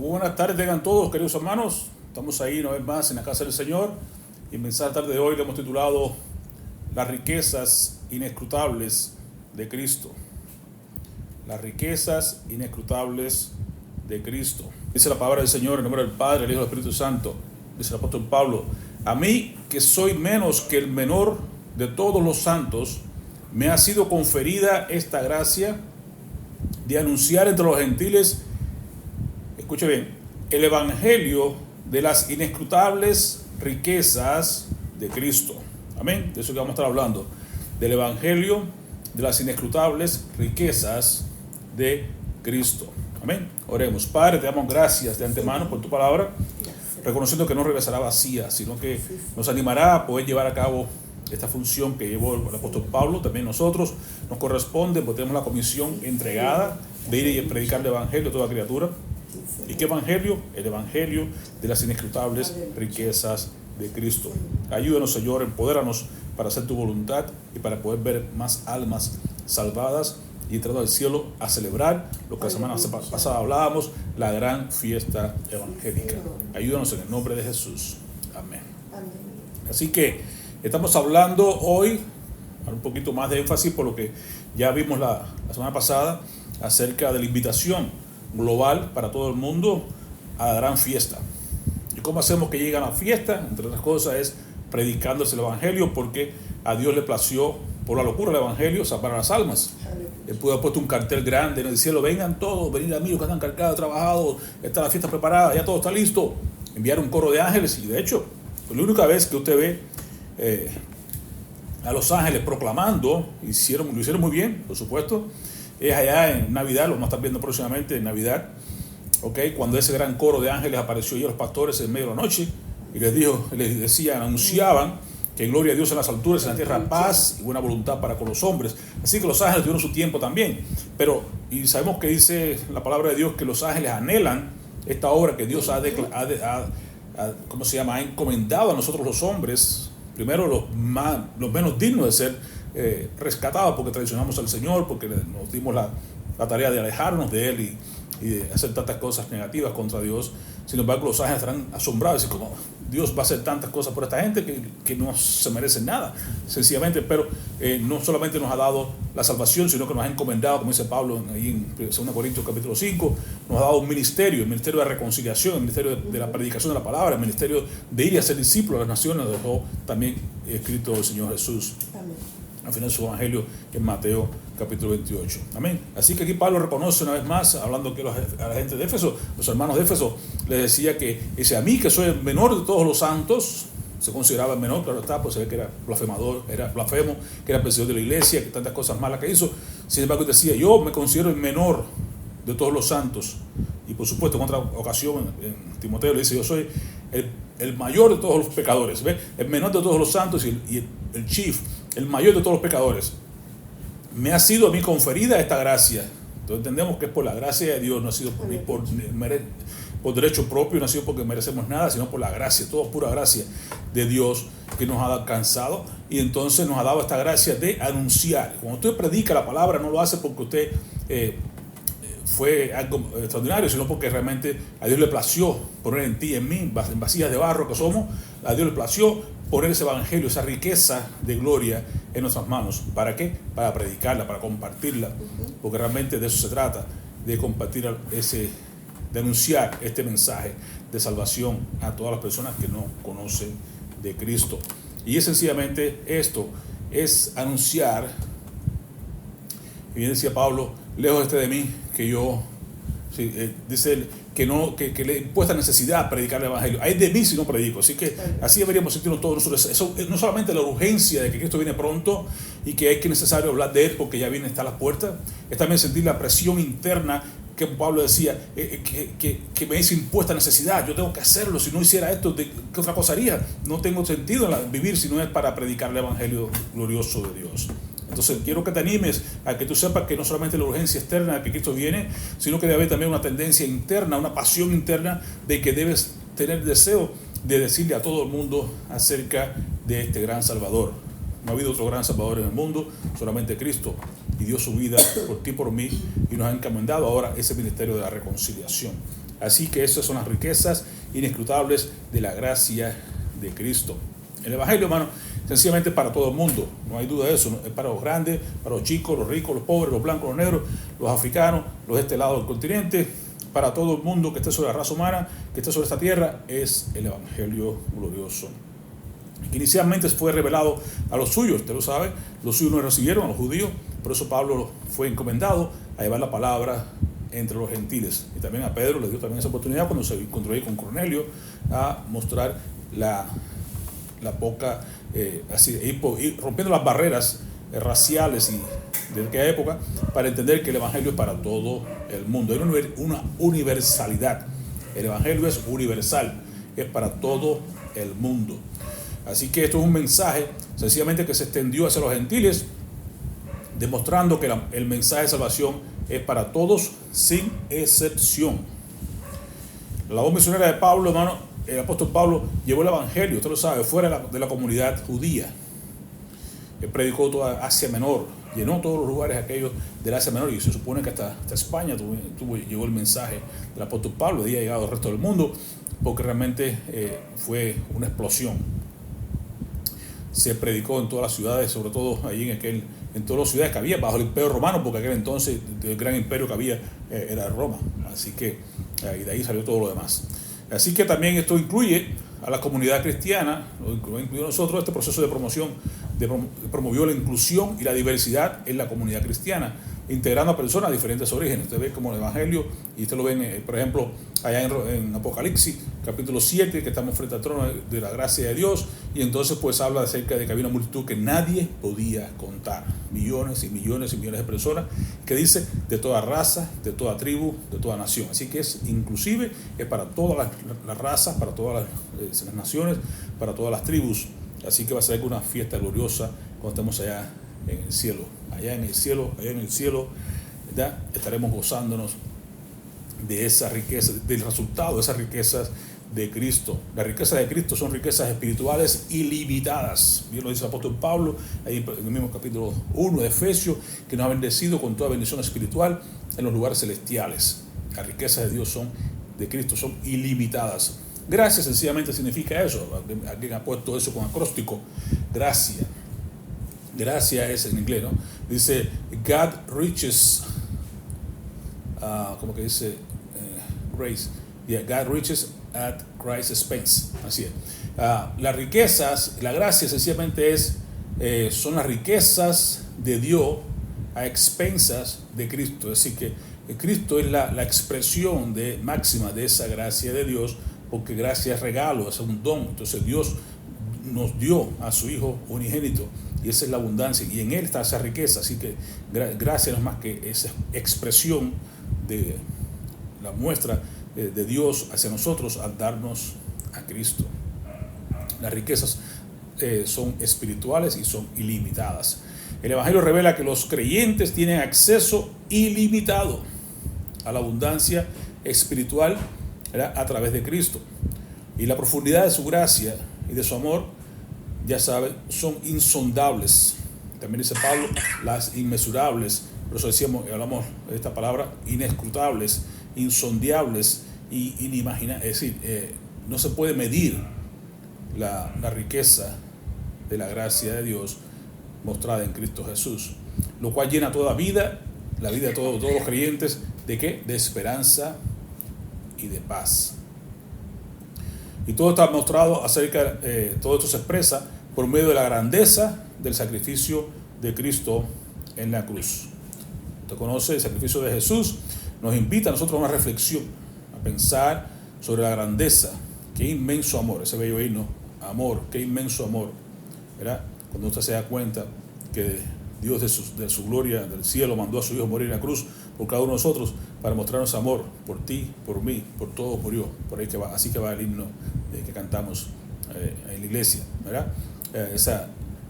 Buenas tardes tengan todos, queridos hermanos. Estamos ahí una vez más en la casa del Señor. Y el mensaje tarde de hoy le hemos titulado Las riquezas inescrutables de Cristo. Las riquezas inescrutables de Cristo. Dice la palabra del Señor en nombre del Padre, el Hijo y del Espíritu Santo. Dice el apóstol Pablo: a mí, que soy menos que el menor de todos los santos, me ha sido conferida esta gracia de anunciar entre los gentiles, escuche bien, el evangelio de las inescrutables riquezas de Cristo. Amén. De eso que vamos a estar hablando, del evangelio de las inescrutables riquezas de Cristo. Amén. Oremos. Padre, te damos gracias de antemano por tu palabra, reconociendo que no regresará vacía, sino que nos animará a poder llevar a cabo esta función que llevó el apóstol Pablo. También nosotros nos corresponde, porque tenemos la comisión entregada de ir y predicar el evangelio a toda criatura. ¿Y qué evangelio? El evangelio de las inescrutables riquezas de Cristo. Ayúdanos, Señor, empodéranos para hacer tu voluntad y para poder ver más almas salvadas y entrando al cielo a celebrar lo que la semana pasada hablábamos, la gran fiesta evangélica. Ayúdanos en el nombre de Jesús. Amén. Así que estamos hablando hoy, un poquito más de énfasis por lo que ya vimos la semana pasada, acerca de la invitación global para todo el mundo a la gran fiesta. ¿Y cómo hacemos que llegue a la fiesta? Entre otras cosas es predicándose el evangelio, porque a Dios le plació, por la locura del evangelio, salvar a las almas. Él pudo haber puesto un cartel grande en el cielo: vengan todos, venid a mí los que están cargados, trabajados, está la fiesta preparada, ya todo está listo. Enviar un coro de ángeles, y de hecho, la única vez que usted ve a los ángeles proclamando, lo hicieron muy bien, por supuesto, es allá en Navidad, lo vamos a estar viendo próximamente en Navidad, cuando ese gran coro de ángeles apareció y los pastores en medio de la noche y les decían, anunciaban que gloria a Dios en las alturas, en la tierra paz y buena voluntad para con los hombres. Así que los ángeles tuvieron su tiempo también, y sabemos que dice la palabra de Dios que los ángeles anhelan esta obra que Dios ha encomendado a nosotros los hombres, primero los menos dignos de ser rescatados, porque traicionamos al Señor, porque nos dimos la tarea de alejarnos de Él y de hacer tantas cosas negativas contra Dios. Sin embargo, los ángeles estarán asombrados y como Dios va a hacer tantas cosas por esta gente que no se merecen nada, sencillamente. Pero no solamente nos ha dado la salvación, sino que nos ha encomendado, como dice Pablo ahí en 2 Corintios capítulo 5, nos ha dado un ministerio, el ministerio de la reconciliación, el ministerio de la predicación de la palabra, el ministerio de ir y hacer discípulos a las naciones, dejó también escrito el Señor Jesús. Amén. Al final de su evangelio en Mateo capítulo 28. Amén. Así que aquí Pablo reconoce una vez más, hablando que a la gente de Éfeso, los hermanos de Éfeso, les decía que dice: a mí, que soy el menor de todos los santos, se consideraba el menor, claro está, pues se ve que era blasfemador, era blasfemo, que era perseguidor de la iglesia, que tantas cosas malas que hizo. Sin embargo, decía: yo me considero el menor de todos los santos. Y por supuesto, en otra ocasión, en Timoteo le dice: yo soy el mayor de todos los pecadores, ¿ve? El menor de todos los santos y el chief, el mayor de todos los pecadores. Me ha sido a mí conferida esta gracia. Entonces entendemos que es por la gracia de Dios, no ha sido por derecho propio, no ha sido porque merecemos nada, sino por la gracia, todo pura gracia de Dios que nos ha alcanzado, y entonces nos ha dado esta gracia de anunciar. Cuando usted predica la palabra, no lo hace porque usted fue algo extraordinario, sino porque realmente a Dios le plació poner en ti, en mí, en vasijas de barro que somos, a Dios le plació poner ese evangelio, esa riqueza de gloria en nuestras manos. ¿Para qué? Para predicarla, para compartirla, porque realmente de eso se trata, de compartir de anunciar este mensaje de salvación a todas las personas que no conocen de Cristo. Y es sencillamente esto, es anunciar. Y bien decía Pablo: lejos esté de mí que yo, dice él, que le impuesta necesidad predicar el evangelio. Hay de mí si no predico. Así que así deberíamos sentirnos todos nosotros. Eso, no solamente la urgencia de que Cristo viene pronto y que es necesario hablar de Él porque ya viene, está a las puertas, es también sentir la presión interna que Pablo decía, que me es impuesta necesidad. Yo tengo que hacerlo. Si no hiciera esto, ¿qué otra cosa haría? No tengo sentido en vivir si no es para predicar el evangelio glorioso de Dios. Entonces quiero que te animes a que tú sepas que no solamente la urgencia externa de que Cristo viene, sino que debe haber también una tendencia interna, una pasión interna de que debes tener deseo de decirle a todo el mundo acerca de este gran Salvador. No ha habido otro gran Salvador en el mundo, solamente Cristo, y dio su vida por ti y por mí, y nos ha encomendado ahora ese ministerio de la reconciliación. Así que esas son las riquezas inescrutables de la gracia de Cristo. El Evangelio, hermano, sencillamente para todo el mundo, no hay duda de eso, ¿no? Es para los grandes, para los chicos, los ricos, los pobres, los blancos, los negros, los africanos, los de este lado del continente, para todo el mundo que esté sobre la raza humana, que esté sobre esta tierra, es el Evangelio glorioso. Que inicialmente fue revelado a los suyos, usted lo sabe, los suyos no recibieron, a los judíos, por eso Pablo fue encomendado a llevar la palabra entre los gentiles. Y también a Pedro le dio también esa oportunidad cuando se encontró ahí con Cornelio a mostrar la poca, ir rompiendo las barreras raciales y de aquella época para entender que el Evangelio es para todo el mundo. Hay una universalidad. El Evangelio es universal, es para todo el mundo. Así que esto es un mensaje sencillamente que se extendió hacia los gentiles, demostrando que el mensaje de salvación es para todos sin excepción. La labor misionera de Pablo, hermano, el apóstol Pablo llevó el Evangelio, usted lo sabe, fuera de la comunidad judía. Él predicó toda Asia Menor, llenó todos los lugares aquellos del Asia Menor, y se supone que hasta España llegó el mensaje del apóstol Pablo, de ahí ha llegado al resto del mundo, porque realmente fue una explosión. Se predicó en todas las ciudades, sobre todo allí en todas las ciudades que había bajo el imperio romano, porque aquel entonces el gran imperio que había era Roma. Así que y de ahí salió todo lo demás. Así que también esto incluye a la comunidad cristiana, lo incluyó nosotros. Este proceso de promoción promovió la inclusión y la diversidad en la comunidad cristiana, integrando a personas de diferentes orígenes. Usted ve como el Evangelio, y usted lo ve, por ejemplo, allá en Apocalipsis, capítulo 7, que estamos frente al trono de la gracia de Dios, y entonces pues habla acerca de que había una multitud que nadie podía contar, millones y millones y millones de personas, que dice de toda raza, de toda tribu, de toda nación. Así que es inclusive, es para todas las razas, para todas las naciones, para todas las tribus. Así que va a ser una fiesta gloriosa cuando estemos allá en el cielo. Allá en el cielo, ¿verdad? Estaremos gozándonos de esa riqueza, del resultado de esas riquezas de Cristo. Las riquezas de Cristo son riquezas espirituales ilimitadas. Bien lo dice el apóstol Pablo, ahí en el mismo capítulo 1 de Efesios, que nos ha bendecido con toda bendición espiritual en los lugares celestiales. Las riquezas de Dios de Cristo son ilimitadas. Gracia sencillamente significa eso. Alguien ha puesto eso con acróstico. Gracia. Gracia es en inglés, ¿no? Dice God riches, como que dice grace. Yeah, God riches at Christ's expense. Así es. Las riquezas, la gracia sencillamente son las riquezas de Dios a expensas de Cristo. Es decir, que Cristo es la expresión máxima de esa gracia de Dios, porque gracia es regalo, es un don. Entonces Dios nos dio a su Hijo unigénito, y esa es la abundancia, y en Él está esa riqueza. Así que gracia no es más que esa expresión de la muestra de Dios hacia nosotros al darnos a Cristo. Las riquezas son espirituales y son ilimitadas. El Evangelio revela que los creyentes tienen acceso ilimitado a la abundancia espiritual, ¿verdad?, a través de Cristo. Y la profundidad de su gracia y de su amor, ya saben, son insondables. También dice Pablo, las inmesurables. Por eso hablamos de esta palabra, inescrutables, insondables y inimaginables. Es decir, no se puede medir la riqueza de la gracia de Dios mostrada en Cristo Jesús, lo cual llena toda vida, la vida de todos los creyentes. ¿De qué? De esperanza y de paz. Y todo está mostrado acerca, todo esto se expresa por medio de la grandeza del sacrificio de Cristo en la cruz. Usted conoce el sacrificio de Jesús, nos invita a nosotros a una reflexión, a pensar sobre la grandeza. Qué inmenso amor, ese bello himno, amor, qué inmenso amor, ¿verdad? Cuando usted se da cuenta que Dios de su gloria del cielo mandó a su Hijo morir en la cruz por cada uno de nosotros para mostrarnos amor por ti, por mí, por todos murió. Por ahí que va, así que va el himno que cantamos en la iglesia, ¿verdad?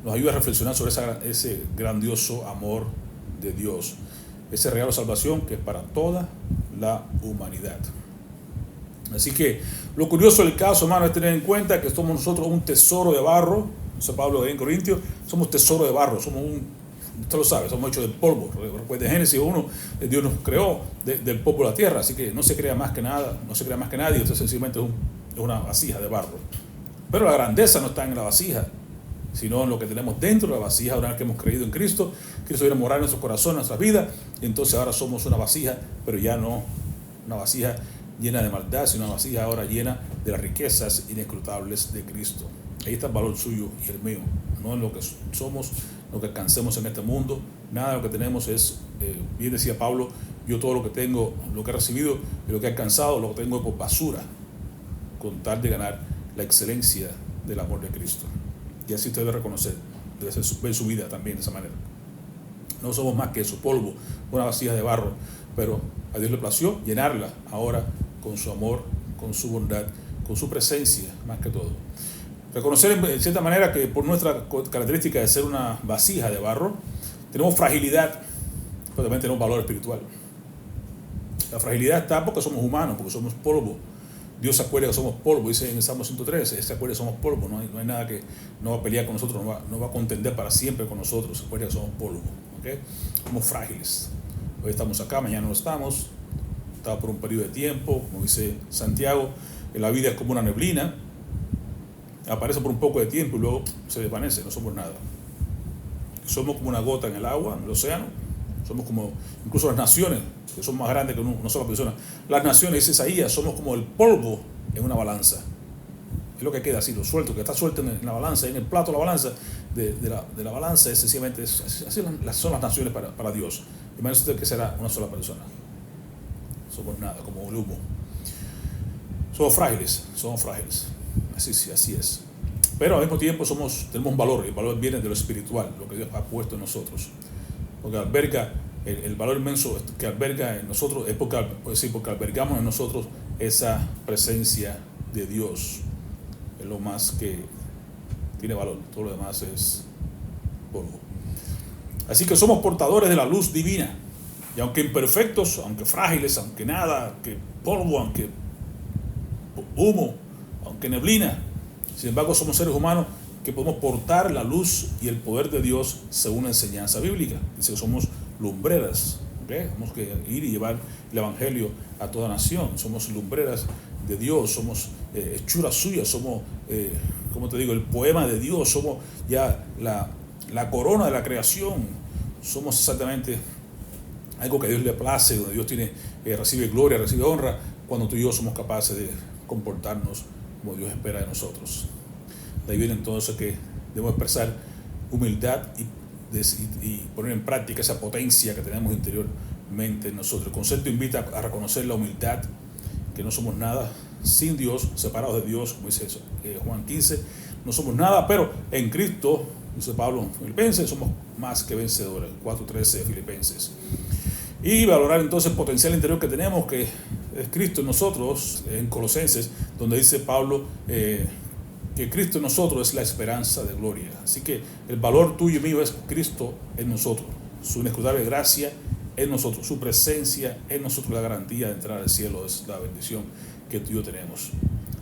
Nos ayuda a reflexionar sobre ese grandioso amor de Dios, ese regalo de salvación que es para toda la humanidad. Así que lo curioso del caso, hermano, es tener en cuenta que somos nosotros un tesoro de barro. Dice Pablo en Corintios, somos tesoro de barro, somos Usted lo sabe, somos hechos del polvo. Recuerde Génesis 1, Dios nos creó del polvo de la tierra, así que no se crea más que nada, no se crea más que nadie, usted sencillamente es una vasija de barro. Pero la grandeza no está en la vasija, sino en lo que tenemos dentro de la vasija. Una vez que hemos creído en Cristo, Cristo viene a morar en nuestro corazón, en nuestra vida, y entonces ahora somos una vasija, pero ya no una vasija llena de maldad, sino una vasija ahora llena de las riquezas inescrutables de Cristo. Ahí está el valor suyo y el mío, no en lo que somos, lo que alcancemos en este mundo. Nada de lo que tenemos es, bien decía Pablo, yo todo lo que tengo, lo que he recibido y lo que he alcanzado, lo que tengo es por basura, con tal de ganar la excelencia del amor de Cristo. Y así usted debe reconocer, debe ver su vida también de esa manera. No somos más que eso, polvo, una vasija de barro, pero a Dios le plació llenarla ahora con su amor, con su bondad, con su presencia, más que todo. Reconocer en cierta manera que por nuestra característica de ser una vasija de barro, tenemos fragilidad, pero también tenemos valor espiritual. La fragilidad está porque somos humanos, porque somos polvo. Dios se acuerda que somos polvo, dice en el Salmo 113, se acuerda que somos polvo, no hay nada que no va a pelear con nosotros, no va a contender para siempre con nosotros, se acuerda que somos polvo, ¿okay? Somos frágiles. Hoy estamos acá, mañana no estamos, está por un periodo de tiempo, como dice Santiago, la vida es como una neblina, aparece por un poco de tiempo y luego se desvanece, no somos nada. Somos como una gota en el agua, en el océano, somos como, incluso las naciones, que son más grandes que una sola persona, las naciones, dice Isaías, somos como el polvo en una balanza. Es lo que queda así, lo suelto, que está suelto en la balanza, en el plato de la balanza, de la balanza, es sencillamente, así son las naciones para Dios. Imagínese usted que será una sola persona. Somos nada, como el humo. Somos frágiles. Así es. Pero al mismo tiempo tenemos un valor, y el valor viene de lo espiritual, lo que Dios ha puesto en nosotros. Porque alberga, el valor inmenso que alberga en nosotros es porque albergamos en nosotros esa presencia de Dios. Es lo más que tiene valor, todo lo demás es polvo. Así que somos portadores de la luz divina. Y aunque imperfectos, aunque frágiles, aunque nada, aunque polvo, aunque humo, aunque neblina, sin embargo somos seres humanos que podemos portar la luz y el poder de Dios según la enseñanza bíblica. Dice que somos lumbreras, ¿okay? Tenemos que ir y llevar el evangelio a toda nación. Somos lumbreras de Dios, somos hechuras suyas, somos, como te digo, el poema de Dios, somos ya la corona de la creación, somos exactamente algo que a Dios le place, donde Dios recibe gloria, recibe honra, cuando tú y yo somos capaces de comportarnos como Dios espera de nosotros. De ahí viene entonces que debemos expresar humildad y poner en práctica esa potencia que tenemos interiormente en nosotros. El concepto invita a reconocer la humildad, que no somos nada sin Dios, separados de Dios, como dice Juan 15, no somos nada, pero en Cristo, dice Pablo en Filipenses, somos más que vencedores, 4:13 de Filipenses. Y valorar entonces el potencial interior que tenemos, que es Cristo en nosotros, en Colosenses, donde dice Pablo que Cristo en nosotros es la esperanza de gloria. Así que el valor tuyo y mío es Cristo en nosotros, su inescrutable gracia en nosotros, su presencia en nosotros, la garantía de entrar al cielo, es la bendición que tú y yo tenemos.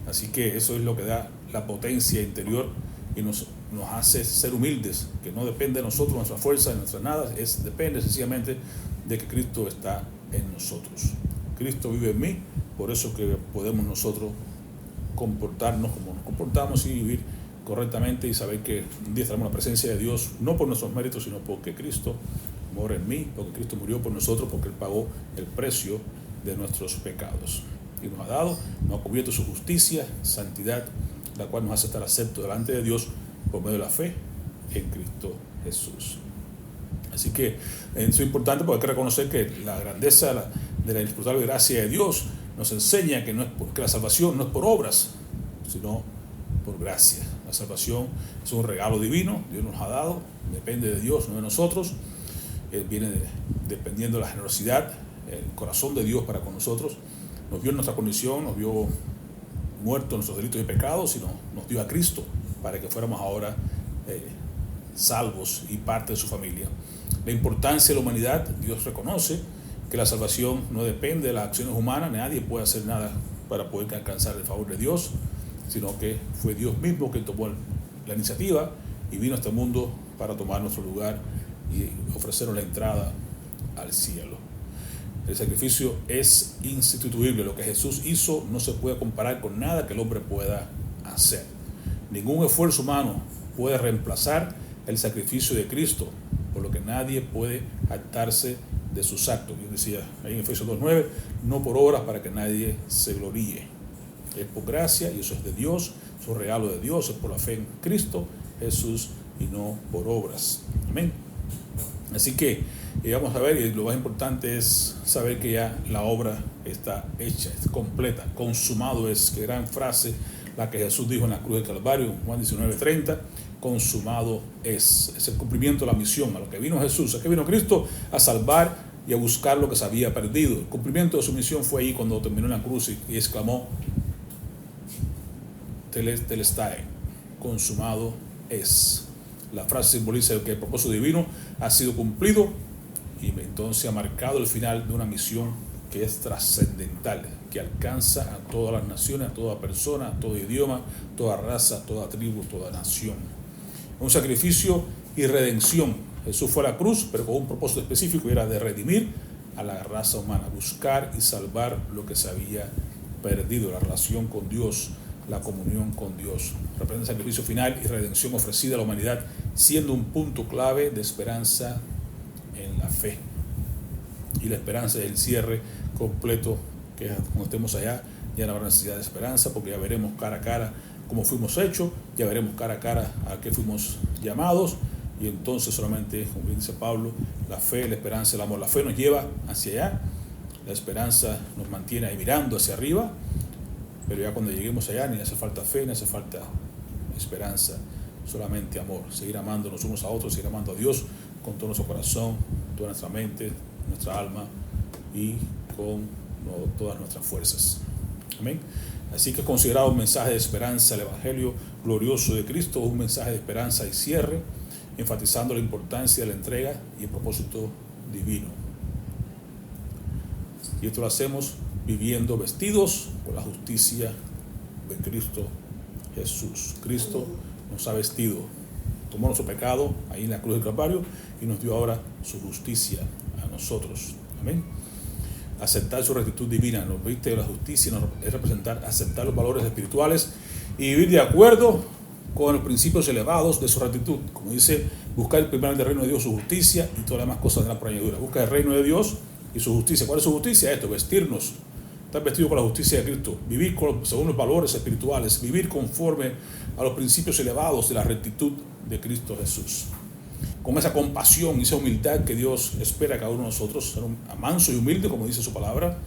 Así que eso es lo que da la potencia interior y nos hace ser humildes, que no depende de nosotros, nuestra fuerza, de nuestra nada, depende sencillamente de que Cristo está en nosotros. Cristo vive en mí, por eso que podemos nosotros comportarnos como nos comportamos y vivir correctamente y saber que un día estaremos en la presencia de Dios, no por nuestros méritos, sino porque Cristo mora en mí, porque Cristo murió por nosotros, porque Él pagó el precio de nuestros pecados. Y nos ha cubierto su justicia, santidad, la cual nos hace estar aceptos delante de Dios por medio de la fe en Cristo Jesús. Así que eso es importante porque hay que reconocer que la grandeza de la inescrutable gracia de Dios nos enseña que la salvación no es por obras, sino por gracia. La salvación es un regalo divino, Dios nos ha dado, depende de Dios, no de nosotros. Viene dependiendo de la generosidad, el corazón de Dios para con nosotros. Nos vio en nuestra condición, nos vio muertos en nuestros delitos y pecados y nos dio a Cristo para que fuéramos ahora salvos y parte de su familia. La importancia de la humanidad, Dios reconoce que la salvación no depende de las acciones humanas, nadie puede hacer nada para poder alcanzar el favor de Dios, sino que fue Dios mismo que tomó la iniciativa y vino a este mundo para tomar nuestro lugar y ofrecieron la entrada al cielo. El sacrificio es insustituible. Lo que Jesús hizo no se puede comparar con nada que el hombre pueda hacer. Ningún esfuerzo humano puede reemplazar el sacrificio de Cristo, por lo que nadie puede jactarse de sus actos. Yo decía ahí en Efesios 2:9, no por obras para que nadie se gloríe. Es por gracia y eso es de Dios, es un regalo de Dios, es por la fe en Cristo Jesús y no por obras. Amén. Así que vamos a ver, y lo más importante es saber que ya la obra está hecha, es completa, consumado es. Qué gran frase la que Jesús dijo en la cruz del Calvario, Juan 19:30, consumado es el cumplimiento de la misión, a lo que vino Jesús, a que vino Cristo, a salvar y a buscar lo que se había perdido. El cumplimiento de su misión fue ahí cuando terminó en la cruz y exclamó, Telestai, consumado es. La frase simboliza que el propósito divino ha sido cumplido y entonces ha marcado el final de una misión que es trascendental, que alcanza a todas las naciones, a toda persona, a todo idioma, toda raza, toda tribu, toda nación. Un sacrificio y redención. Jesús fue a la cruz, pero con un propósito específico, y era de redimir a la raza humana, buscar y salvar lo que se había perdido, la relación con Dios, la comunión con Dios. Representa el sacrificio final y redención ofrecida a la humanidad, siendo un punto clave de esperanza en la fe. Y la esperanza es el cierre completo, que cuando estemos allá ya no habrá necesidad de esperanza, porque ya veremos cara a cara cómo fuimos hechos, ya veremos cara a cara a qué fuimos llamados, y entonces solamente, como bien dice Pablo, la fe, la esperanza, el amor. La fe nos lleva hacia allá, la esperanza nos mantiene ahí mirando hacia arriba, pero ya cuando lleguemos allá ni hace falta fe, ni hace falta esperanza, solamente amor, seguir amándonos unos a otros, seguir amando a Dios con todo nuestro corazón, toda nuestra mente, nuestra alma y con todas nuestras fuerzas. Amén. Así que considerado un mensaje de esperanza, el Evangelio glorioso de Cristo, un mensaje de esperanza y cierre, enfatizando la importancia de la entrega y el propósito divino. Y esto lo hacemos viviendo vestidos con la justicia de Cristo Jesús. Cristo nos ha vestido, tomó nuestro pecado ahí en la cruz del Calvario y nos dio ahora su justicia a nosotros. Amén. Aceptar su rectitud divina, nos viste de la justicia, es representar, aceptar los valores espirituales y vivir de acuerdo con los principios elevados de su rectitud. Como dice, buscar primeramente el reino de Dios, su justicia, y todas las demás cosas de la por añadidura. Busca el reino de Dios y su justicia. ¿Cuál es su justicia? Esto, vestirnos, estar vestido con la justicia de Cristo, vivir según los valores espirituales, vivir conforme a los principios elevados de la rectitud de Cristo Jesús. Con esa compasión y esa humildad que Dios espera a cada uno de nosotros, ser manso y humilde, como dice su palabra,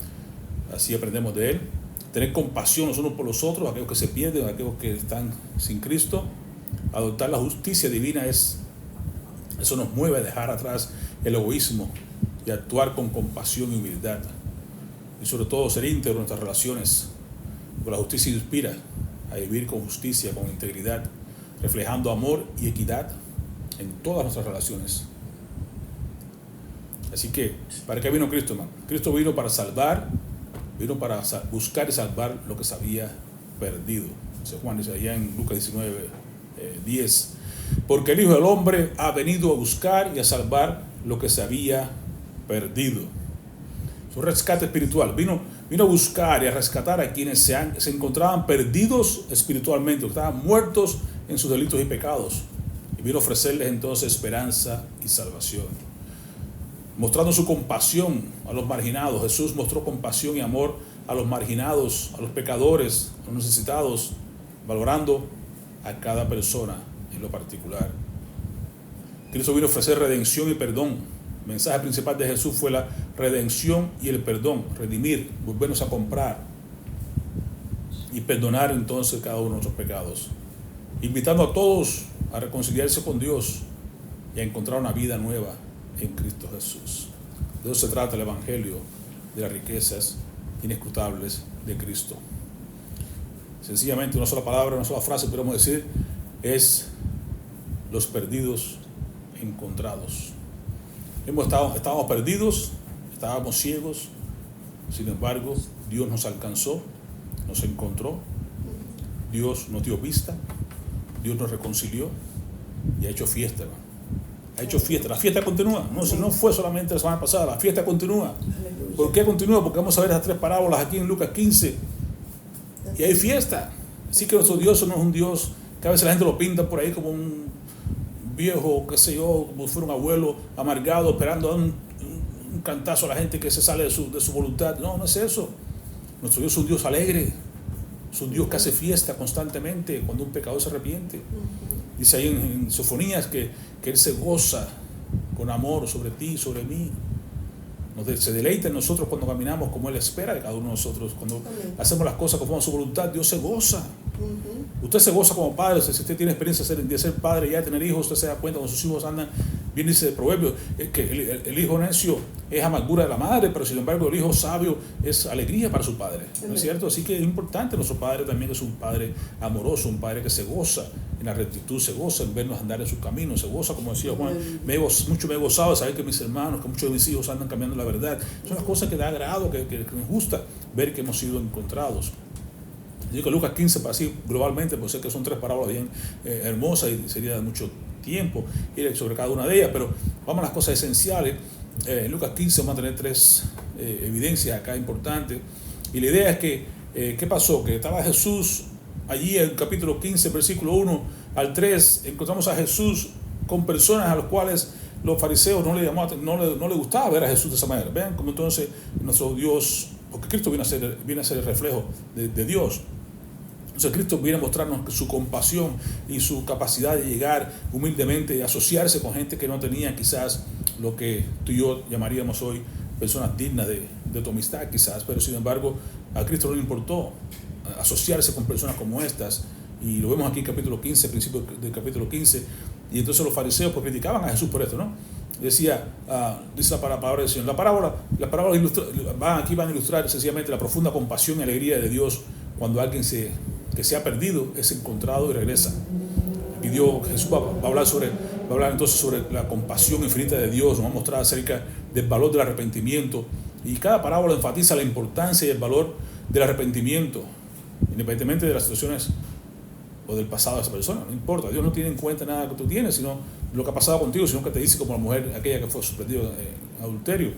así aprendemos de Él. Tener compasión los unos por los otros, aquellos que se pierden, aquellos que están sin Cristo. Adoptar la justicia divina, eso nos mueve a dejar atrás el egoísmo y actuar con compasión y humildad. Y sobre todo ser íntegro en nuestras relaciones, porque la justicia inspira a vivir con justicia, con integridad, reflejando amor y equidad en todas nuestras relaciones. Así que, ¿para qué vino Cristo, hermano? Cristo vino para salvar, vino para buscar y salvar lo que se había perdido. Juan dice allá en Lucas 19:10, porque el Hijo del Hombre ha venido a buscar y a salvar lo que se había perdido. Su rescate espiritual, vino a buscar y a rescatar a quienes se encontraban perdidos espiritualmente, que estaban muertos en sus delitos y pecados, y vino a ofrecerles entonces esperanza y salvación. Mostrando su compasión a los marginados, Jesús mostró compasión y amor a los marginados, a los pecadores, a los necesitados, valorando a cada persona en lo particular. Cristo vino a ofrecer redención y perdón. El mensaje principal de Jesús fue la redención y el perdón, redimir, volvernos a comprar y perdonar entonces cada uno de nuestros pecados, invitando a todos a reconciliarse con Dios y a encontrar una vida nueva en Cristo Jesús. De eso se trata el Evangelio, de las riquezas inescrutables de Cristo. Sencillamente, una sola palabra, una sola frase podemos decir, es los perdidos encontrados. Estábamos perdidos, estábamos ciegos, sin embargo, Dios nos alcanzó, nos encontró, Dios nos dio vista, Dios nos reconcilió y ha hecho fiesta, hermano. ha hecho fiesta. La fiesta continúa. No, si no fue solamente la semana pasada, la fiesta continúa. Aleluya. ¿Por qué continúa? Porque vamos a ver esas 3 parábolas aquí en Lucas 15 y hay fiesta. Así que nuestro Dios no es un Dios que a veces la gente lo pinta por ahí como un viejo, qué sé yo, como si fuera un abuelo amargado esperando a dar un cantazo a la gente que se sale de su voluntad. No, no es eso. Nuestro Dios es un Dios alegre, es un Dios que hace fiesta constantemente cuando un pecador se arrepiente. Dice ahí en Sofonías que Él se goza con amor sobre ti, sobre mí. Se deleita en nosotros cuando caminamos como Él espera de cada uno de nosotros. Cuando hacemos las cosas conforme a su voluntad, Dios se goza. Usted se goza como padre. Si usted tiene experiencia de ser padre, ya de tener hijos, usted se da cuenta cuando sus hijos andan. Bien dice el proverbio que el hijo necio es amargura de la madre, pero sin embargo el hijo sabio es alegría para su padre, ¿no es cierto? Así que es importante. Nuestro padre también es un padre amoroso, un padre que se goza en la rectitud, se goza en vernos andar en sus caminos, se goza, como decía Juan, mucho me he gozado de saber que mis hermanos, que muchos de mis hijos andan cambiando la verdad. Son las cosas que da agrado, que nos gusta ver que hemos sido encontrados. Yo digo que Lucas 15, para así globalmente, pues sé que son 3 parábolas bien hermosas y sería de mucho tiempo ir sobre cada una de ellas, pero vamos a las cosas esenciales. En Lucas 15 vamos a tener 3 evidencias acá importantes, y la idea es que ¿qué pasó? Que estaba Jesús allí en el capítulo 15, versículo 1 al 3, encontramos a Jesús con personas a las cuales los fariseos no le gustaba ver a Jesús de esa manera. Vean cómo entonces nuestro Dios, porque Cristo viene a ser el reflejo de Dios. Entonces Cristo viene a mostrarnos su compasión y su capacidad de llegar humildemente y asociarse con gente que no tenía quizás lo que tú y yo llamaríamos hoy personas dignas de tu amistad quizás, pero sin embargo a Cristo no le importó asociarse con personas como estas, y lo vemos aquí en capítulo 15, principio del capítulo 15, y entonces los fariseos pues criticaban a Jesús por esto, ¿no? Decía, dice la palabra del Señor, la parábola van a ilustrar sencillamente la profunda compasión y alegría de Dios cuando alguien que se ha perdido es encontrado y regresa. Y Jesús va a hablar entonces sobre la compasión infinita de Dios, nos va a mostrar acerca del valor del arrepentimiento, y cada parábola enfatiza la importancia y el valor del arrepentimiento, independientemente de las situaciones o del pasado de esa persona. No importa, Dios no tiene en cuenta nada que tú tienes, sino lo que ha pasado contigo, sino que te dice como la mujer aquella que fue sorprendida en adulterio: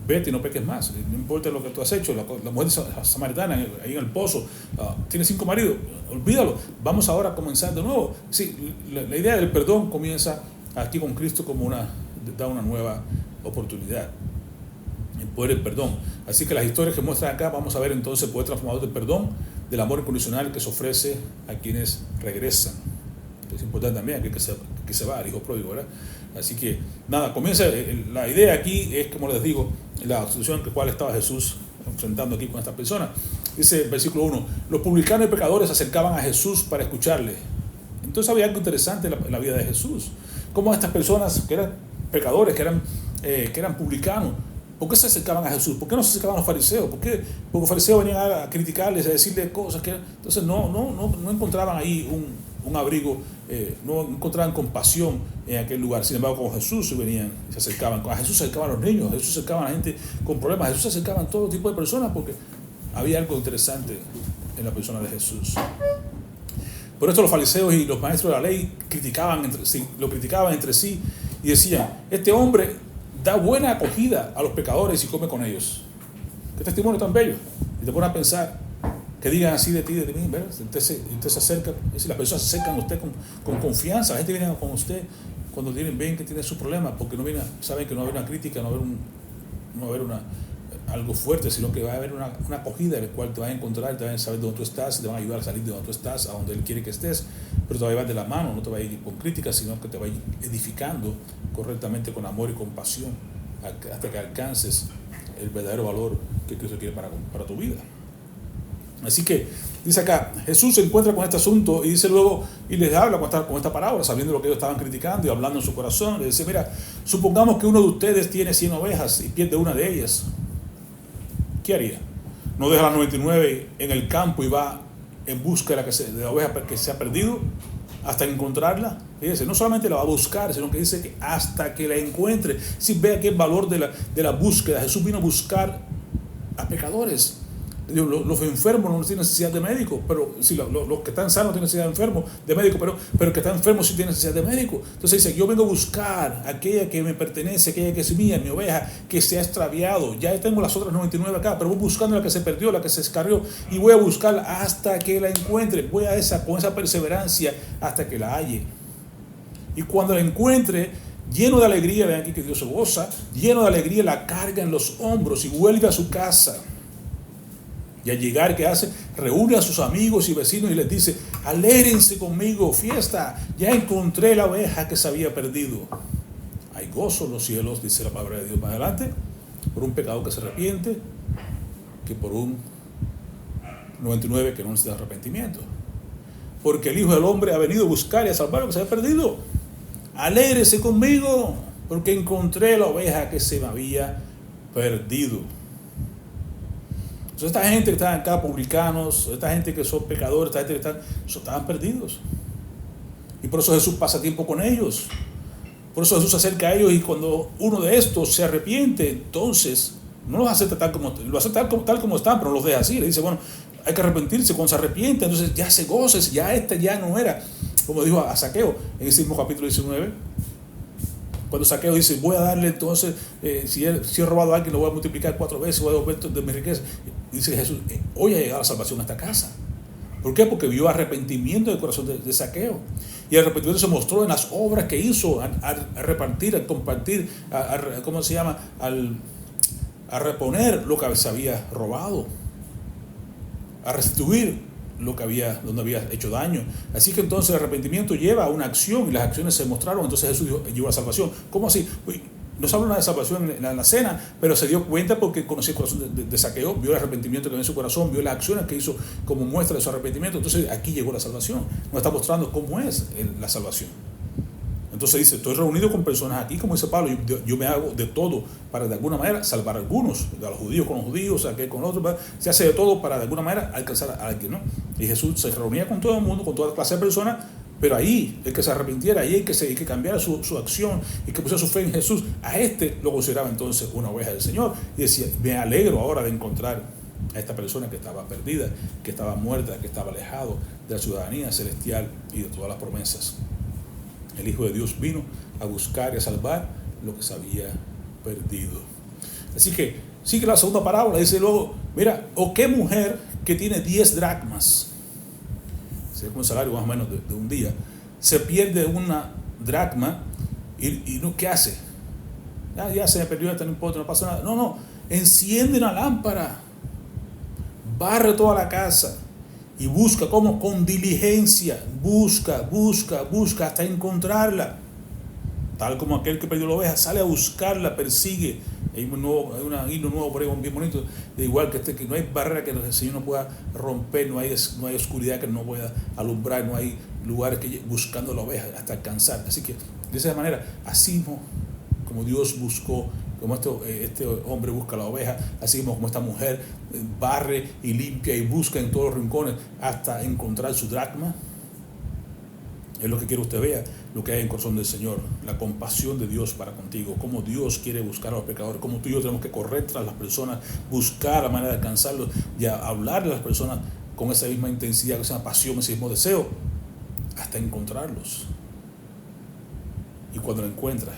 vete y no peques más, no importa lo que tú has hecho. La mujer samaritana ahí en el pozo, tiene 5 maridos, olvídalo, vamos ahora a comenzar de nuevo. Sí, la idea del perdón comienza aquí con Cristo como da una nueva oportunidad, el poder del perdón. Así que las historias que muestran acá, vamos a ver entonces el poder transformador del perdón, del amor incondicional que se ofrece a quienes regresan. Es importante también aquel que se va, el hijo pródigo, ¿verdad? Así que nada, comienza, la idea aquí es, como les digo, la situación en la cual estaba Jesús enfrentando aquí con esta persona. Dice el versículo 1, los publicanos y pecadores se acercaban a Jesús para escucharle. Entonces había algo interesante en la vida de Jesús. Cómo estas personas que eran pecadores, que eran publicanos, ¿por qué se acercaban a Jesús? ¿Por qué no se acercaban a los fariseos? ¿Por qué? Porque los fariseos venían a criticarles, a decirles cosas que... Entonces no encontraban ahí un abrigo, no encontraban compasión en aquel lugar. Sin embargo, con Jesús se acercaban. A Jesús se acercaban los niños, a Jesús se acercaban a la gente con problemas, a Jesús se acercaban a todo tipo de personas, porque había algo interesante en la persona de Jesús. Por esto los fariseos y los maestros de la ley lo criticaban entre sí y decían: este hombre da buena acogida a los pecadores y come con ellos. ¿Qué testimonio tan bello? Y te pones a pensar, que digan así de ti, de mí, ¿verdad? Usted se acerca, es decir, las personas se acercan a usted con confianza. La gente viene con usted cuando ven que tiene su problema, porque saben que no va a haber una crítica, no va a haber algo fuerte, sino que va a haber una acogida en la cual te van a encontrar, te van a saber dónde tú estás, te van a ayudar a salir de donde tú estás, a donde Él quiere que estés, pero te va a llevar de la mano, no te va a ir con críticas, sino que te va a ir edificando correctamente con amor y compasión hasta que alcances el verdadero valor que Cristo quiere para tu vida. Así que dice acá, Jesús se encuentra con este asunto y dice luego, y les habla con esta parábola, sabiendo lo que ellos estaban criticando y hablando en su corazón. Le dice: mira, supongamos que uno de ustedes tiene 100 ovejas y pierde una de ellas. ¿Qué haría? ¿No deja las 99 en el campo y va en busca de la oveja que se ha perdido hasta encontrarla? Fíjense, no solamente la va a buscar, sino que dice que hasta que la encuentre. Si ve aquí el valor de la búsqueda. Jesús vino a buscar a pecadores. Los enfermos no tienen necesidad de médico, pero sí, los que están sanos tienen necesidad de enfermos, de médico, pero el que está enfermo sí tiene necesidad de médico. Entonces dice, yo vengo a buscar aquella que me pertenece, aquella que es mía, mi oveja, que se ha extraviado. Ya tengo las otras 99 acá, pero voy buscando la que se perdió, la que se escarrió, y voy a buscarla hasta que la encuentre. Voy a con esa perseverancia hasta que la halle. Y cuando la encuentre, lleno de alegría, vean aquí que Dios se goza, lleno de alegría la carga en los hombros y vuelve a su casa. Y al llegar, ¿qué hace? Reúne a sus amigos y vecinos y les dice, alégrense conmigo, fiesta, ya encontré la oveja que se había perdido. Hay gozo en los cielos, dice la palabra de Dios más adelante, por un pecado que se arrepiente, que por un 99 que no necesita arrepentimiento. Porque el Hijo del Hombre ha venido a buscar y a salvar lo que se había perdido. Alégrese conmigo, porque encontré la oveja que se me había perdido. Entonces, esta gente que están acá, publicanos, esta gente que son pecadores, esta gente que estaban perdidos. Y por eso Jesús pasa tiempo con ellos. Por eso Jesús se acerca a ellos y cuando uno de estos se arrepiente, entonces no los acepta tal como están, pero no los deja así. Le dice, bueno, hay que arrepentirse. Cuando se arrepiente, entonces ya se goza, ya no era, como dijo a Zaqueo en ese mismo capítulo 19. Cuando Zaqueo dice, voy a darle entonces, si he robado a alguien, lo voy a multiplicar 4 veces, voy a devolver de mi riqueza. Dice Jesús, hoy ha llegado la salvación a esta casa. ¿Por qué? Porque vio arrepentimiento del corazón de Zaqueo. Y el arrepentimiento se mostró en las obras que hizo, a repartir, a compartir, a reponer lo que se había robado, a restituir donde había hecho daño. Así que entonces el arrepentimiento lleva a una acción y las acciones se mostraron. Entonces Jesús llevó la salvación. ¿Cómo así? No se habla de salvación en la cena, pero se dio cuenta porque conocía el corazón de Zaqueo, vio el arrepentimiento que había en su corazón, vio las acciones que hizo como muestra de su arrepentimiento. Entonces aquí llegó la salvación. Nos está mostrando cómo es la salvación. Entonces dice, estoy reunido con personas aquí, como dice Pablo, yo me hago de todo para de alguna manera salvar a algunos, a los judíos con los judíos, aquel con otros, se hace de todo para de alguna manera alcanzar a alguien, ¿no? Y Jesús se reunía con todo el mundo, con toda clase de personas, pero ahí el que se arrepintiera, ahí el que cambiara su acción y que pusiera su fe en Jesús, a este lo consideraba entonces una oveja del Señor. Y decía, me alegro ahora de encontrar a esta persona que estaba perdida, que estaba muerta, que estaba alejado de la ciudadanía celestial y de todas las promesas. El Hijo de Dios vino a buscar y a salvar lo que se había perdido. Así que sigue la segunda parábola, dice luego, mira, o qué mujer que tiene 10 dracmas, sería como un salario más o menos de un día, se pierde una dracma y no, ¿qué hace? Ya se me perdió, no importa, no pasa nada. No, enciende una lámpara, barre toda la casa y busca, como con diligencia, busca hasta encontrarla. Tal como aquel que perdió la oveja, sale a buscarla, persigue. Hay un himno nuevo por ahí, bien bonito, de igual que que no hay barrera que el Señor no pueda romper, no hay oscuridad que no pueda alumbrar, no hay lugares que buscando la oveja hasta alcanzar. Así que de esa manera, así como Dios buscó, como este hombre busca la oveja, así como esta mujer barre y limpia y busca en todos los rincones hasta encontrar su dracma. Es lo que quiero usted vea, lo que hay en el corazón del Señor, la compasión de Dios para contigo, cómo Dios quiere buscar a los pecadores, cómo tú y yo tenemos que correr tras las personas, buscar la manera de alcanzarlos y hablarle a las personas con esa misma intensidad, con esa pasión, ese mismo deseo, hasta encontrarlos. Y cuando la encuentra,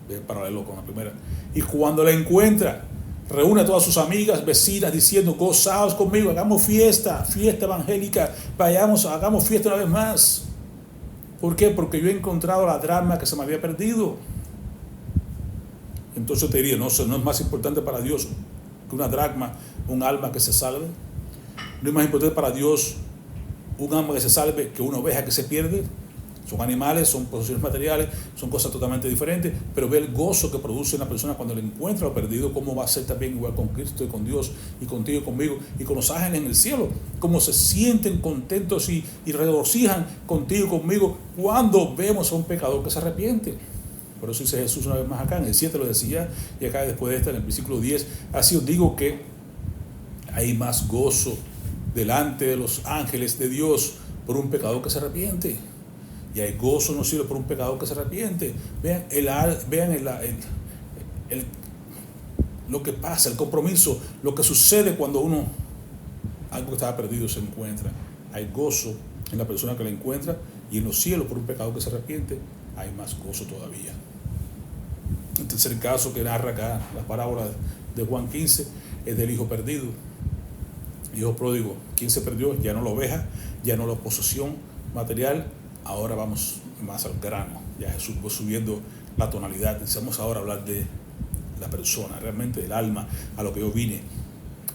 ve el paralelo con la primera, y cuando la encuentra, reúne a todas sus amigas, vecinas, diciendo, gozaos conmigo, hagamos fiesta evangélica, hagamos fiesta una vez más. ¿Por qué? Porque yo he encontrado la dracma que se me había perdido. Entonces te diría, no es más importante para Dios que una dracma, un alma que se salve. No es más importante para Dios un alma que se salve que una oveja que se pierde. Son animales, son posesiones materiales, son cosas totalmente diferentes, pero ve el gozo que produce una persona cuando le encuentra lo perdido, cómo va a ser también igual con Cristo y con Dios y contigo y conmigo y con los ángeles en el cielo, cómo se sienten contentos y regocijan contigo y conmigo cuando vemos a un pecador que se arrepiente. Por eso dice Jesús una vez más acá, en el 7 lo decía, y acá después de esta, en el versículo 10, así os digo que hay más gozo delante de los ángeles de Dios por un pecador que se arrepiente. Y hay gozo en los cielos por un pecador que se arrepiente. Vean lo que pasa, el compromiso, lo que sucede cuando uno algo que estaba perdido se encuentra. Hay gozo en la persona que la encuentra, y en los cielos por un pecado que se arrepiente hay más gozo todavía. El tercer caso que narra acá la parábola de Juan 15 es del hijo perdido, hijo pródigo. ¿Quién se perdió? Ya no la oveja, ya no la posesión material. Ahora vamos más al grano. Ya Jesús va subiendo la tonalidad. Necesitamos ahora hablar de la persona, realmente del alma, a lo que yo vine.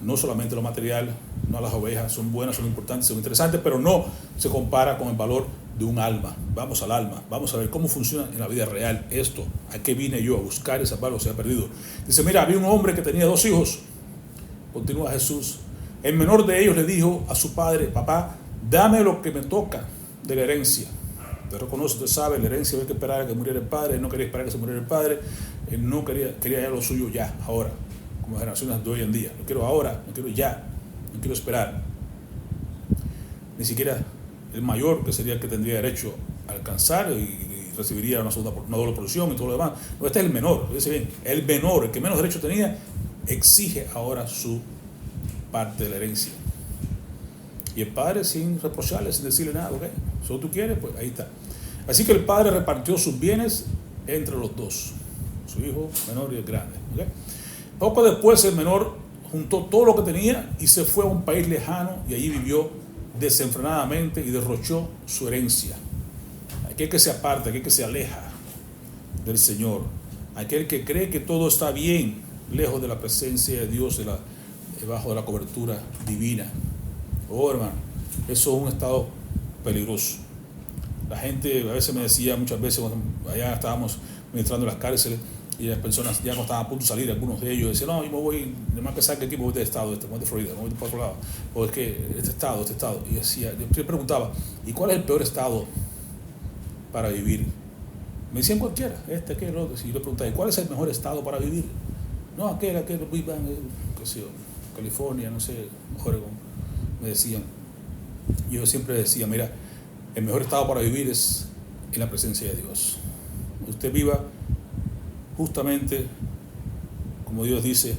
No solamente lo material, no las ovejas, son buenas, son importantes, son interesantes, pero no se compara con el valor de un alma. Vamos al alma, vamos a ver cómo funciona en la vida real esto. ¿A qué vine yo? A buscar esa palabra que se ha perdido. Dice, mira, había un hombre que tenía 2 hijos. Continúa Jesús. El menor de ellos le dijo a su padre, papá, dame lo que me toca de la herencia. Te reconoce, usted sabe, la herencia había que esperar a que muriera el padre. Él no quería esperar a que se muriera el padre. Él no quería ya lo suyo ya, ahora, como generaciones de hoy en día. Lo quiero ahora, lo quiero ya, no quiero esperar. Ni siquiera el mayor, que sería el que tendría derecho a alcanzar y recibiría una doble porción y todo lo demás. No, este es el menor, dice bien, el menor, el que menos derecho tenía, exige ahora su parte de la herencia. Y el padre, sin reprocharle, sin decirle nada, ok, solo tú quieres, pues ahí está. Así que el padre repartió sus bienes entre los dos, su hijo menor y el grande. ¿Okay? Poco después el menor juntó todo lo que tenía y se fue a un país lejano, y allí vivió desenfrenadamente y derrochó su herencia. Aquel que se aparta, aquel que se aleja del Señor, aquel que cree que todo está bien, lejos de la presencia de Dios, debajo de la cobertura divina. Oh, hermano, eso es un estado peligroso. La gente a veces me decía, muchas veces cuando allá estábamos ministrando en las cárceles, y las personas ya no estaban a punto de salir, algunos de ellos decían, no, yo me voy, además que sabe qué tipo, me voy de estado, me voy de Florida, me voy para otro lado, o es que este estado, y decía, yo preguntaba, ¿y cuál es el peor estado para vivir? Me decían cualquiera, aquel, otro. Y yo le preguntaba, ¿y cuál es el mejor estado para vivir? No, aquel, vivan, qué sé yo, California, no sé, Oregon, me decían. Yo siempre decía, mira, el mejor estado para vivir es en la presencia de Dios. Usted viva justamente como Dios dice,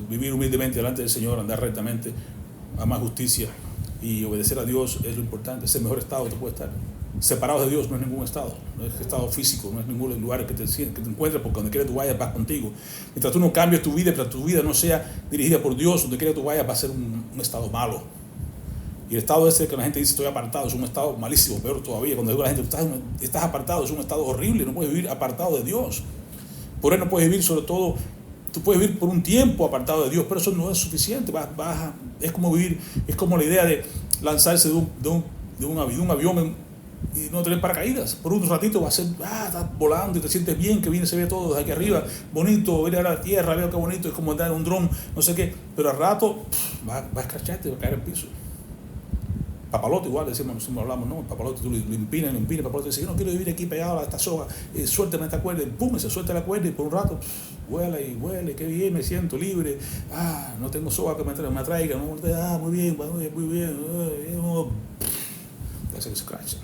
vivir humildemente delante del Señor, andar rectamente, amar justicia y obedecer a Dios es lo importante. Es el mejor estado que te puede estar. Separado de Dios no es ningún estado, no es estado físico, no es ningún lugar que te encuentres, porque donde quiera tú vayas vas contigo. Mientras tú no cambies tu vida, mientras tu vida no sea dirigida por Dios, donde quiera tú vayas va a ser un estado malo. Y el estado ese que la gente dice estoy apartado es un estado malísimo, peor todavía. Cuando digo a la gente estás apartado, es un estado horrible, no puedes vivir apartado de Dios. Por él no puedes vivir, sobre todo, tú puedes vivir por un tiempo apartado de Dios, pero eso no es suficiente. Es como vivir, es como la idea de lanzarse de un avión y no tener paracaídas. Por un ratito va a ser, estás volando y te sientes bien, que bien se ve todo desde aquí arriba, bonito, ver a la tierra, veo qué bonito, es como andar en un dron, no sé qué, pero al rato va a escracharte, va a caer al piso. Papalote igual, decimos, nosotros hablamos, ¿no? El papalote tú lo empinas, el papalote dice, yo no quiero vivir aquí pegado a esta soga, suéltame esta cuerda, y pum, se suelta la cuerda y por un rato, vuela y vuela, qué bien, me siento libre, no tengo soga que me atraiga, ¿no? Muy bien, te hace que se cracha.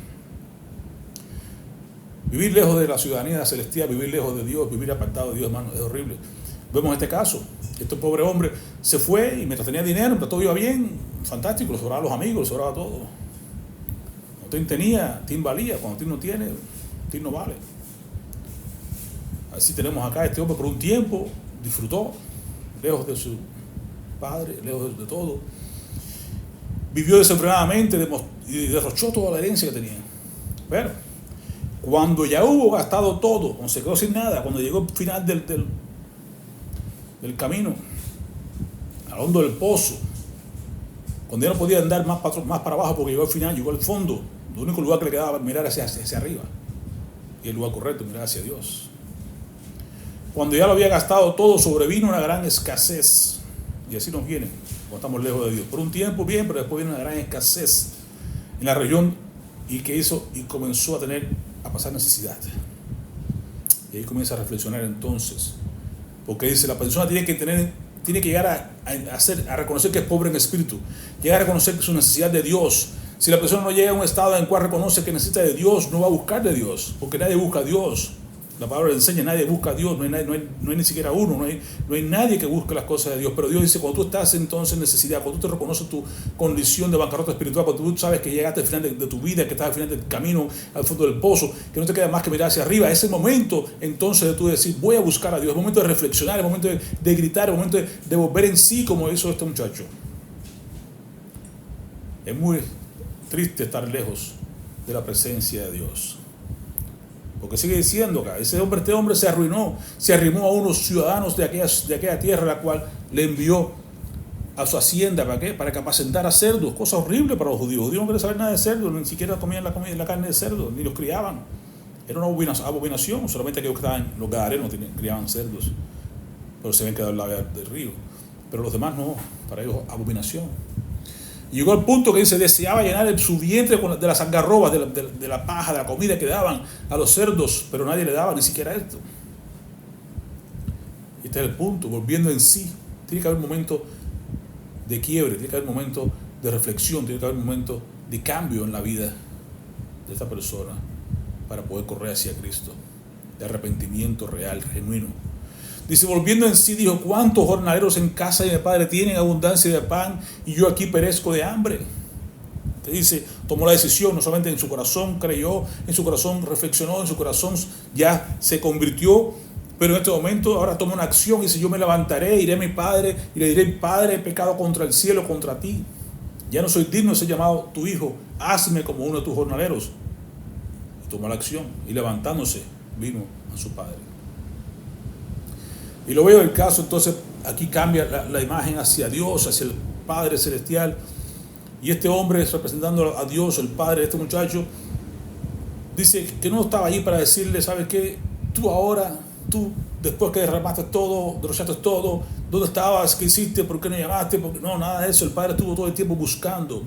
Vivir lejos de la ciudadanía celestial, vivir lejos de Dios, vivir apartado de Dios, hermano, es horrible. Vemos este caso, este pobre hombre se fue y mientras tenía dinero, mientras todo iba bien, fantástico, le sobraba los amigos, le sobraba todo. Cuando Tim tenía, Tim valía, cuando Tim no tiene, Tim no vale. Así tenemos acá este hombre por un tiempo, disfrutó, lejos de su padre, lejos de todo. Vivió desenfrenadamente y derrochó toda la herencia que tenía. Pero cuando ya hubo gastado todo, cuando se quedó sin nada, cuando llegó al final del camino, al hondo del pozo, cuando ya no podía andar más para abajo porque llegó al final, llegó al fondo, el único lugar que le quedaba era mirar hacia arriba, y el lugar correcto, mirar hacia Dios. Cuando ya lo había gastado todo, sobrevino una gran escasez, y así nos viene cuando estamos lejos de Dios. Por un tiempo bien, pero después viene una gran escasez en la región, y que hizo, y comenzó a pasar necesidad. Y ahí comienza a reflexionar entonces, porque dice, la persona tiene que llegar a reconocer que es pobre en espíritu, llegar a reconocer que su necesidad de Dios. Si la persona no llega a un estado en el cual reconoce que necesita de Dios, no va a buscar de Dios, porque nadie busca a Dios. La palabra enseña, nadie busca a Dios, no hay ni siquiera uno, no hay nadie que busque las cosas de Dios. Pero Dios dice, cuando tú estás entonces en necesidad, cuando tú te reconoces tu condición de bancarrota espiritual, cuando tú sabes que llegaste al final de tu vida, que estás al final del camino, al fondo del pozo, que no te queda más que mirar hacia arriba, ese momento entonces de tú decir, voy a buscar a Dios, es el momento de reflexionar, es el momento de gritar, es el momento de volver en sí, como hizo este muchacho. Es muy triste estar lejos de la presencia de Dios. Porque sigue diciendo acá, este hombre se arruinó, se arrimó a unos ciudadanos de aquella tierra, la cual le envió a su hacienda. ¿Para qué? Para que apacentara cerdos, cosa horrible para los judíos. Los judíos no querían saber nada de cerdos, ni siquiera comían la carne de cerdo, ni los criaban. Era una abominación, solamente aquellos que estaban, los gadarenos criaban cerdos, pero se habían quedado al lado del río. Pero los demás no, para ellos abominación. Y llegó al punto que dice, deseaba llenar su vientre de las algarrobas, de la paja, de la comida que daban a los cerdos, pero nadie le daba ni siquiera esto. Y este es el punto, volviendo en sí. Tiene que haber un momento de quiebre, tiene que haber un momento de reflexión, tiene que haber un momento de cambio en la vida de esta persona para poder correr hacia Cristo, de arrepentimiento real, genuino. Dice, volviendo en sí, dijo, ¿cuántos jornaleros en casa de mi padre tienen abundancia de pan y yo aquí perezco de hambre? Te dice, tomó la decisión, no solamente en su corazón creyó, en su corazón reflexionó, en su corazón ya se convirtió, pero en este momento ahora toma una acción y dice, yo me levantaré, iré a mi padre y le diré, Padre, he pecado contra el cielo, contra ti. Ya no soy digno de ser llamado tu hijo, hazme como uno de tus jornaleros. Y tomó la acción y levantándose vino a su padre. Y lo veo el caso, entonces aquí cambia la imagen hacia Dios, hacia el Padre Celestial. Y este hombre, representando a Dios, el Padre de este muchacho, dice que no estaba allí para decirle, ¿sabes qué? Tú, después que derramaste todo, derrochaste todo, ¿dónde estabas? ¿Qué hiciste? ¿Por qué no llamaste? No, nada de eso. El Padre estuvo todo el tiempo buscando,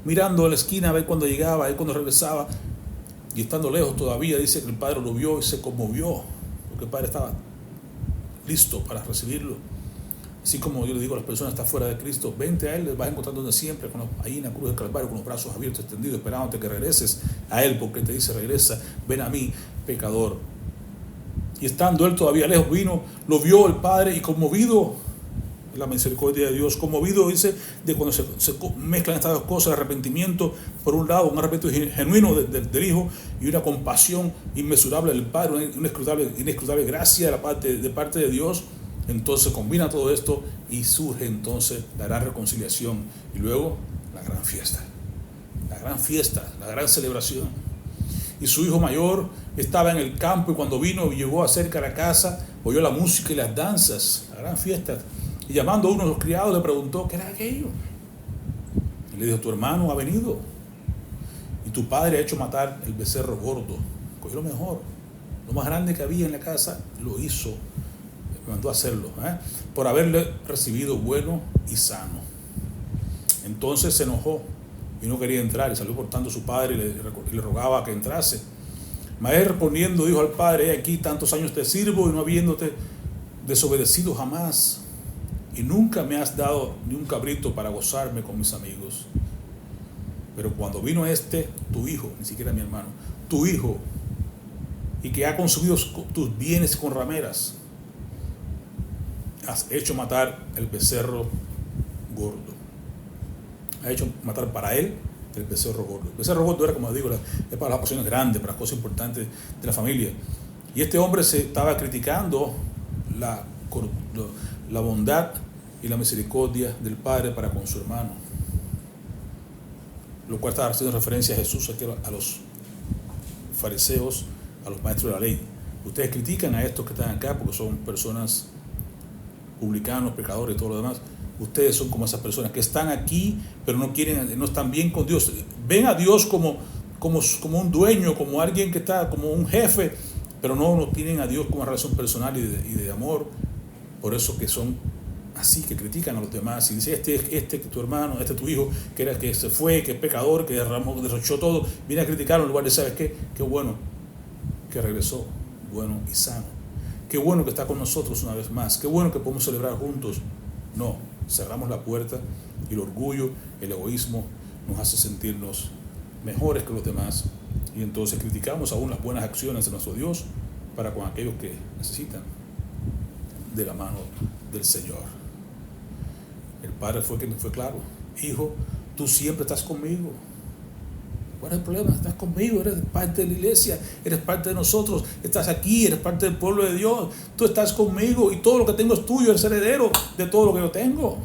mirando a la esquina a ver cuándo llegaba, a ver cuándo regresaba. Y estando lejos todavía, dice que el Padre lo vio y se conmovió, porque el Padre estaba listo para recibirlo. Así como yo le digo a las personas que están fuera de Cristo, vente a Él, les vas a encontrar donde siempre, ahí en la cruz del Calvario, con los brazos abiertos, extendidos, esperándote que regreses a Él, porque Él te dice, regresa, ven a mí, pecador. Y estando Él todavía lejos, vino, lo vio el Padre y conmovido, la misericordia de Dios, conmovido, dice, de cuando se mezclan estas dos cosas, el arrepentimiento, por un lado, un arrepentimiento genuino del Hijo y una compasión inmesurable del Padre, una inescrutable gracia de parte de Dios. Entonces combina todo esto y surge entonces la gran reconciliación y luego la gran fiesta, la gran celebración. Y su hijo mayor estaba en el campo y cuando vino y llegó cerca de la casa, oyó la música y las danzas, la gran fiesta. Y llamando a uno de los criados le preguntó, ¿qué era aquello? Y le dijo, tu hermano ha venido y tu padre ha hecho matar el becerro gordo. Cogió lo mejor, lo más grande que había en la casa, lo hizo. Mandó a hacerlo, por haberle recibido bueno y sano. Entonces se enojó y no quería entrar y salió cortando a su padre y le rogaba que entrase. Mas él respondiendo dijo al padre, he aquí tantos años te sirvo y no habiéndote desobedecido jamás, y nunca me has dado ni un cabrito para gozarme con mis amigos. Pero cuando vino tu hijo, ni siquiera mi hermano, tu hijo, y que ha consumido tus bienes con rameras, has hecho matar el becerro gordo. Ha hecho matar para él el becerro gordo. El becerro gordo era, como digo, es para las pasiones grandes, para las cosas importantes de la familia. Y este hombre se estaba criticando la bondad y la misericordia del Padre para con su hermano. Lo cual estaba haciendo referencia a Jesús, a los fariseos, a los maestros de la ley. Ustedes critican a estos que están acá porque son personas publicanos, pecadores y todo lo demás. Ustedes son como esas personas que están aquí pero no están bien con Dios. Ven a Dios como un dueño, como alguien que está, como un jefe, pero no tienen a Dios como una relación personal y de amor. Por eso que son así, que critican a los demás y dicen, este tu hermano, tu hijo, que se fue, que es pecador, que derrochó todo, viene a criticarlo en lugar de, ¿sabes qué? Qué bueno que regresó, bueno y sano. Qué bueno que está con nosotros una vez más. Qué bueno que podemos celebrar juntos. No, cerramos la puerta y el orgullo, el egoísmo nos hace sentirnos mejores que los demás Y entonces criticamos aún las buenas acciones de nuestro Dios para con aquellos que necesitan de la mano del Señor. El Padre fue claro: hijo, tú siempre estás conmigo. ¿Cuál es el problema? Estás conmigo, eres parte de la iglesia, eres parte de nosotros, estás aquí, eres parte del pueblo de Dios, tú estás conmigo y todo lo que tengo es tuyo, eres heredero de todo lo que yo tengo.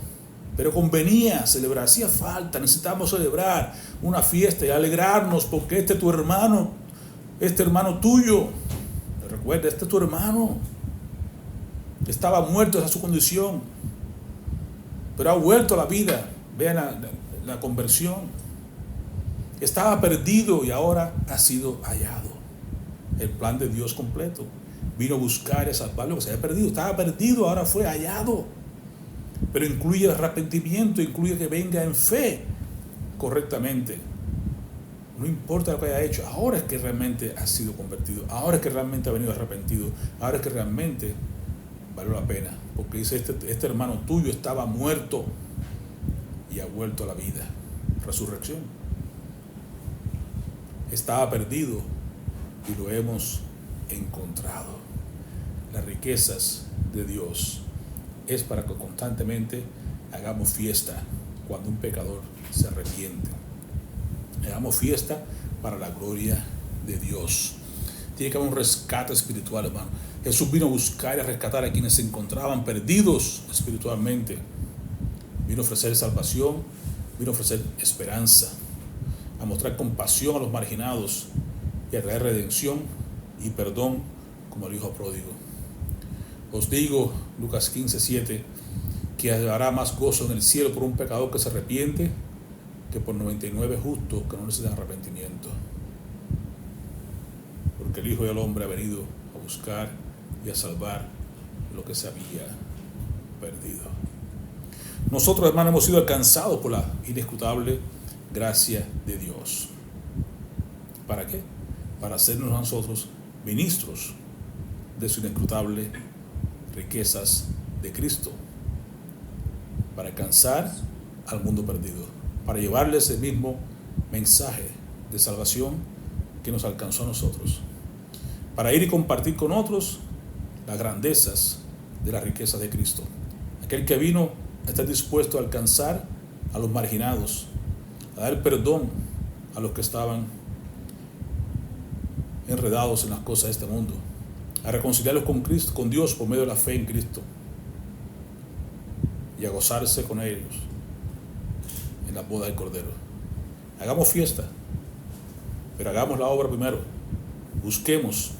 Pero convenía celebrar, hacía falta, necesitamos celebrar una fiesta y alegrarnos porque este hermano tuyo, recuerda, este es tu hermano, estaba muerto, esa es su condición, pero ha vuelto a la vida. Vean la conversión. Estaba perdido y ahora ha sido hallado. El plan de Dios completo. Vino a buscar y a salvar lo que se había perdido. Estaba perdido, ahora fue hallado. Pero incluye arrepentimiento, incluye que venga en fe correctamente. No importa lo que haya hecho, ahora es que realmente ha sido convertido, ahora es que realmente ha venido arrepentido, ahora es que realmente valió la pena. Porque dice, este hermano tuyo estaba muerto y ha vuelto a la vida. Resurrección. Estaba perdido y lo hemos encontrado. Las riquezas de Dios es para que constantemente hagamos fiesta cuando un pecador se arrepiente. Hagamos fiesta para la gloria de Dios. Tiene que haber un rescate espiritual, hermano. Jesús vino a buscar y a rescatar a quienes se encontraban perdidos espiritualmente. Vino a ofrecer salvación, vino a ofrecer esperanza, a mostrar compasión a los marginados y a traer redención y perdón como el hijo pródigo. Os digo, Lucas 15:7, que habrá más gozo en el cielo por un pecador que se arrepiente que por 99 justos que no necesitan arrepentimiento. Porque el Hijo del Hombre ha venido a buscar y a salvar lo que se había perdido. Nosotros, hermanos, hemos sido alcanzados por la inescrutable gracia de Dios. ¿Para qué? Para hacernos nosotros ministros de su inescrutable riquezas de Cristo, para alcanzar al mundo perdido, para llevarles el mismo mensaje de salvación que nos alcanzó a nosotros, para ir y compartir con otros las grandezas de las riquezas de Cristo. Aquel que vino a estar dispuesto a alcanzar a los marginados, a dar perdón a los que estaban enredados en las cosas de este mundo, a reconciliarlos con Cristo, con Dios, por medio de la fe en Cristo, y a gozarse con ellos en la boda del Cordero. Hagamos fiesta, pero hagamos la obra primero. Busquemos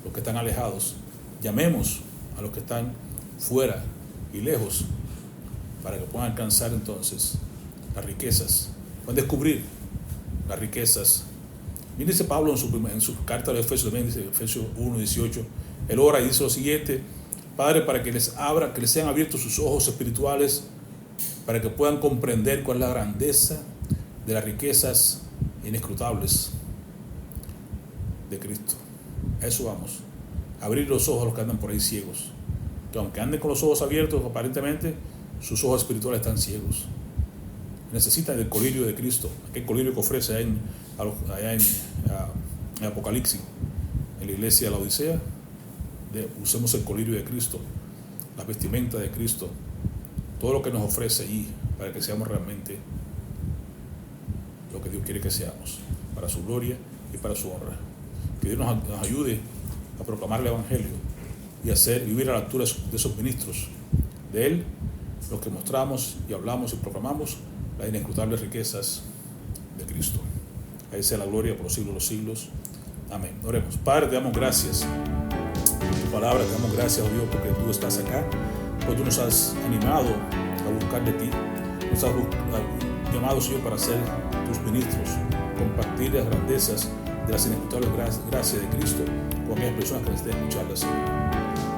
los que están alejados, llamemos a los que están fuera y lejos, para que puedan alcanzar entonces las riquezas, puedan descubrir las riquezas. Mire, dice Pablo en su carta de Efesios, dice Efesios 1:18, él ora y dice lo siguiente: Padre, para que les sean abiertos sus ojos espirituales, para que puedan comprender cuál es la grandeza de las riquezas inescrutables de Cristo. A eso vamos, abrir los ojos a los que andan por ahí ciegos, que aunque anden con los ojos abiertos, aparentemente sus ojos espirituales están ciegos. Necesitan del colirio de Cristo, aquel colirio que ofrece allá en Apocalipsis, en la iglesia de la Odisea. Usemos el colirio de Cristo, la vestimenta de Cristo, todo lo que nos ofrece allí, para que seamos realmente lo que Dios quiere que seamos, para su gloria y para su honra. Que Dios nos ayude a proclamar el Evangelio y vivir a la altura de esos ministros de Él, los que mostramos y hablamos y proclamamos las inescrutables riquezas de Cristo. A Él sea la gloria por los siglos de los siglos. Amén. Oremos. Padre, te damos gracias por tu palabra, te damos gracias, oh Dios, porque tú estás acá, porque tú nos has animado a buscar de ti, nos has llamado, Señor, para ser tus ministros, compartir las grandezas de las inescrutables gracias de Cristo con aquellas personas que necesitan escucharlas, Señor.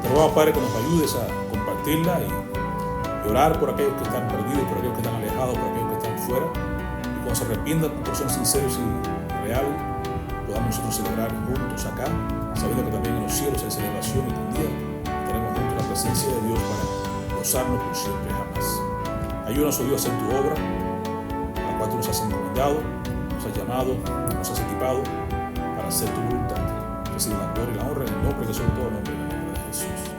Te rogamos, Padre, que nos ayudes a compartirla y orar por aquellos que están perdidos, por aquellos que están alejados, por aquellos que están fuera, y cuando se arrepientan con corazones sinceros y reales, podamos nosotros celebrar juntos acá, sabiendo que también en los cielos hay celebración y que un día estaremos juntos en la presencia de Dios para gozarnos por siempre y jamás. Ayúdanos, oh Dios, a hacer tu obra, a la cual tú nos has encomendado, nos has llamado, nos has equipado para hacer tu voluntad. Recibe la gloria y la honra en el nombre que sobre todo nombre, en el nombre de Jesús.